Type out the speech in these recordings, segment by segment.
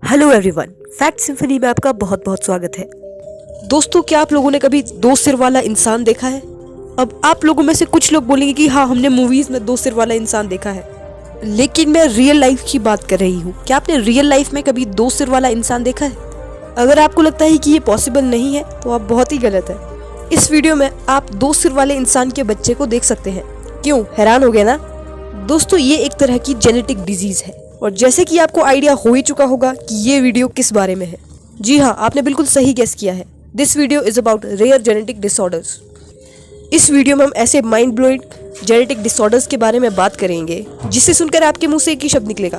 Hello everyone, fact symphony में आपका बहुत बहुत स्वागत है। दोस्तों, क्या आप लोगों ने कभी दो सिर वाला इंसान देखा है? अब आप लोगों में से कुछ लोग बोलेंगे कि हाँ, हमने मूवीज में दो सिर वाला इंसान देखा है, लेकिन मैं रियल लाइफ की बात कर रही हूँ। क्या आपने रियल लाइफ में कभी दो सिर वाला इंसान देखा है? अगर आपको लगता है कि ये पॉसिबल नहीं है तो आप बहुत ही गलत है। इस वीडियो में आप दो सिर वाले इंसान के बच्चे को देख सकते हैं। क्यों, हैरान हो गए ना? दोस्तों, ये एक तरह की जेनेटिक डिजीज है और जैसे कि आपको आइडिया हो ही चुका होगा कि ये वीडियो किस बारे में है। जी हाँ, आपने बिल्कुल सही गेस किया है। This video is about rare genetic disorders. इस वीडियो में हम ऐसे माइंड ब्लोइंग जेनेटिक डिसऑर्डर्स के बारे में बात करेंगे जिसे सुनकर आपके मुंह से एक ही शब्द निकलेगा,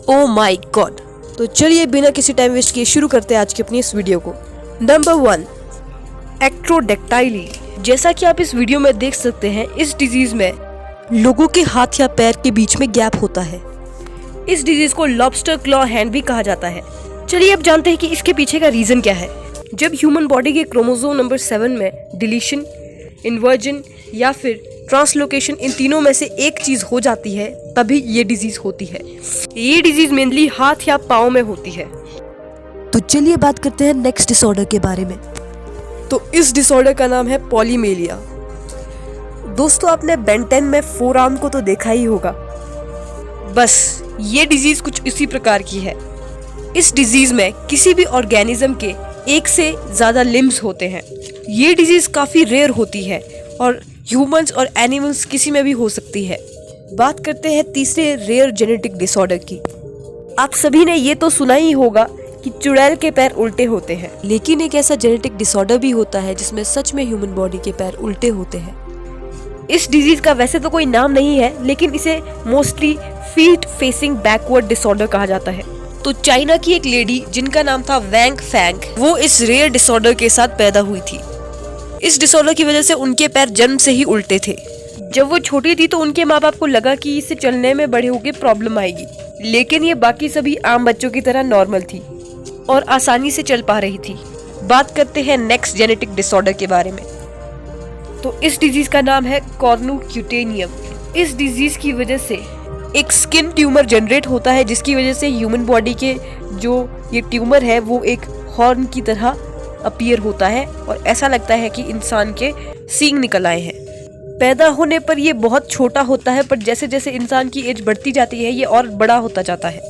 ओ माय गॉड। तो चलिए बिना किसी टाइम वेस्ट किए शुरू करते हैं आज की अपनी इस वीडियो को। नंबर 1, एक्ट्रोडेक्टाइली। जैसा कि आप इस वीडियो में देख सकते हैं, इस डिजीज में लोगों के हाथ या पैर के बीच में गैप होता है। इस डिजीज को लॉबस्टर क्लॉ हैंड भी कहा जाता है। चलिए अब जानते हैं कि इसके पीछे का रीजन क्या है। जब ह्यूमन बॉडी के क्रोमोसोम नंबर 7 में डिलीशन, इन्वर्जन या फिर ट्रांसलोकेशन, इन तीनों में से एक चीज हो जाती है, तभी ये डिजीज होती है। ये डिजीज मेनली हाथ या पाँव में होती है। तो चलिए बात करते हैं नेक्स्ट डिसऑर्डर के बारे में। तो इस डिसऑर्डर का नाम है पॉलीमेलिया। दोस्तों, आपने बेन 10 में फोर आर्म को तो देखा ही होगा। बस ये डिजीज कुछ इसी प्रकार की है। इस डिजीज में किसी भी ऑर्गेनिज्म के एक से ज्यादा लिम्स होते हैं। ये डिजीज काफी रेयर होती है और ह्यूमंस और एनिमल्स किसी में भी हो सकती है। बात करते हैं तीसरे रेयर जेनेटिक डिसऑर्डर की। आप सभी ने ये तो सुना ही होगा कि चुड़ैल के पैर उल्टे होते हैं, लेकिन एक ऐसा जेनेटिक डिसऑर्डर भी होता है जिसमें सच में ह्यूमन बॉडी के पैर उल्टे होते हैं। इस डिजीज का वैसे तो कोई नाम नहीं है, लेकिन इसे mostly feet facing backward disorder कहा जाता है। तो चाइना की एक लेडी जिनका नाम था वैंग फैंग, वो इस रेयर डिसऑर्डर के साथ पैदा हुई थी। इस डिसऑर्डर की वजह से उनके पैर जन्म से ही उल्टे थे। जब वो छोटी थी तो उनके माँ बाप को लगा कि इसे चलने में बड़े होकर प्रॉब्लम आएगी, लेकिन ये बाकी सभी आम बच्चों की तरह नॉर्मल थी और आसानी से चल पा रही थी। बात करते हैं नेक्स्ट जेनेटिक डिसऑर्डर के बारे में। तो इस डिजीज का नाम है कॉर्नुक्यूटेनियम। इस डिजीज की वजह से एक स्किन ट्यूमर जनरेट होता है, जिसकी वजह से ह्यूमन बॉडी के जो ये ट्यूमर है वो एक हॉर्न की तरह अपीयर होता है और ऐसा लगता है कि इंसान के सींग निकल आए हैं। पैदा होने पर ये बहुत छोटा होता है, पर जैसे जैसे इंसान की एज बढ़ती जाती है ये और बड़ा होता जाता है।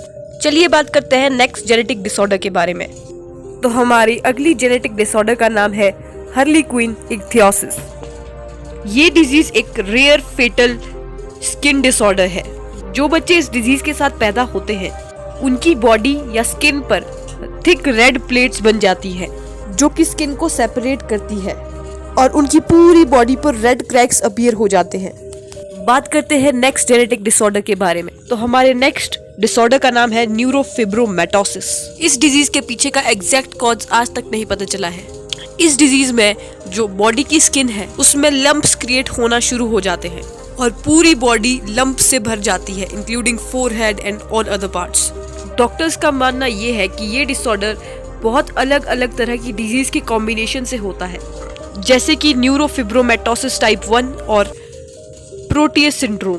चलिए बात करते हैं नेक्स्ट जेनेटिक डिसऑर्डर के बारे में। तो हमारी अगली जेनेटिक डिसऑर्डर का नाम है हार्ली-क्विन इक्थियोसिस। ये डिजीज एक रेयर फेटल स्किन डिसऑर्डर है। जो बच्चे इस डिजीज के साथ पैदा होते हैं उनकी बॉडी या स्किन पर थिक रेड प्लेट्स बन जाती है जो कि स्किन को सेपरेट करती है और उनकी पूरी बॉडी पर रेड क्रैक्स अपीयर हो जाते हैं। बात करते हैं नेक्स्ट जेनेटिक डिसऑर्डर के बारे में। तो हमारे नेक्स्ट डिसऑर्डर का नाम है न्यूरोफिब्रोमेटोसिस। इस डिजीज के पीछे का एग्जैक्ट कॉज आज तक नहीं पता चला है। इस डिजीज में जो बॉडी की स्किन है उसमें लंप्स क्रिएट होना शुरू हो जाते हैं और पूरी बॉडी लंप से भर जाती है, including forehead and all other parts. Doctors का मानना ये है कि ये डिसऑर्डर बहुत अलग अलग तरह की डिजीज के कॉम्बिनेशन से होता है, जैसे कि न्यूरोफिब्रोमेटोसिस टाइप 1 और प्रोटियस सिंड्रोम।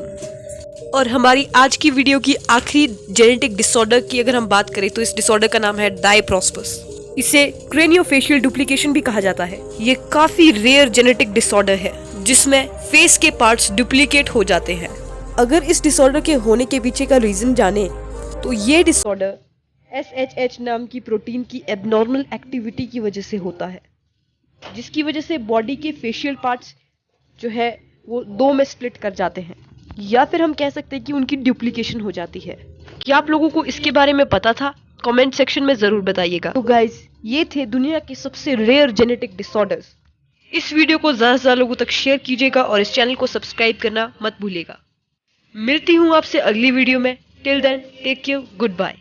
और हमारी आज की वीडियो की आखिरी जेनेटिक डिसऑर्डर की अगर हम बात करें तो इस डिसऑर्डर का नाम है डायप्रोस्पस। इसे क्रेनियोफेशियल डुप्लीकेशन भी कहा जाता है। ये काफी रेयर जेनेटिक डिसऑर्डर है जिसमें फेस के पार्ट्स डुप्लीकेट हो जाते हैं। अगर इस डिसऑर्डर के होने के पीछे का रीजन जाने तो ये डिसऑर्डर SHH नाम की प्रोटीन की एबनॉर्मल एक्टिविटी की वजह से होता है, जिसकी वजह से बॉडी के फेशियल पार्ट्स जो है वो दो में स्प्लिट कर जाते हैं, या फिर हम कह सकते हैं कि उनकी डुप्लीकेशन हो जाती है। क्या आप लोगों को इसके बारे में पता था? कमेंट सेक्शन में जरूर बताइएगा। तो गाइज, ये थे दुनिया के सबसे रेयर जेनेटिक डिसऑर्डर्स। इस वीडियो को ज्यादा से ज्यादा लोगों तक शेयर कीजिएगा और इस चैनल को सब्सक्राइब करना मत भूलिएगा। मिलती हूँ आपसे अगली वीडियो में। Till then take care, good bye.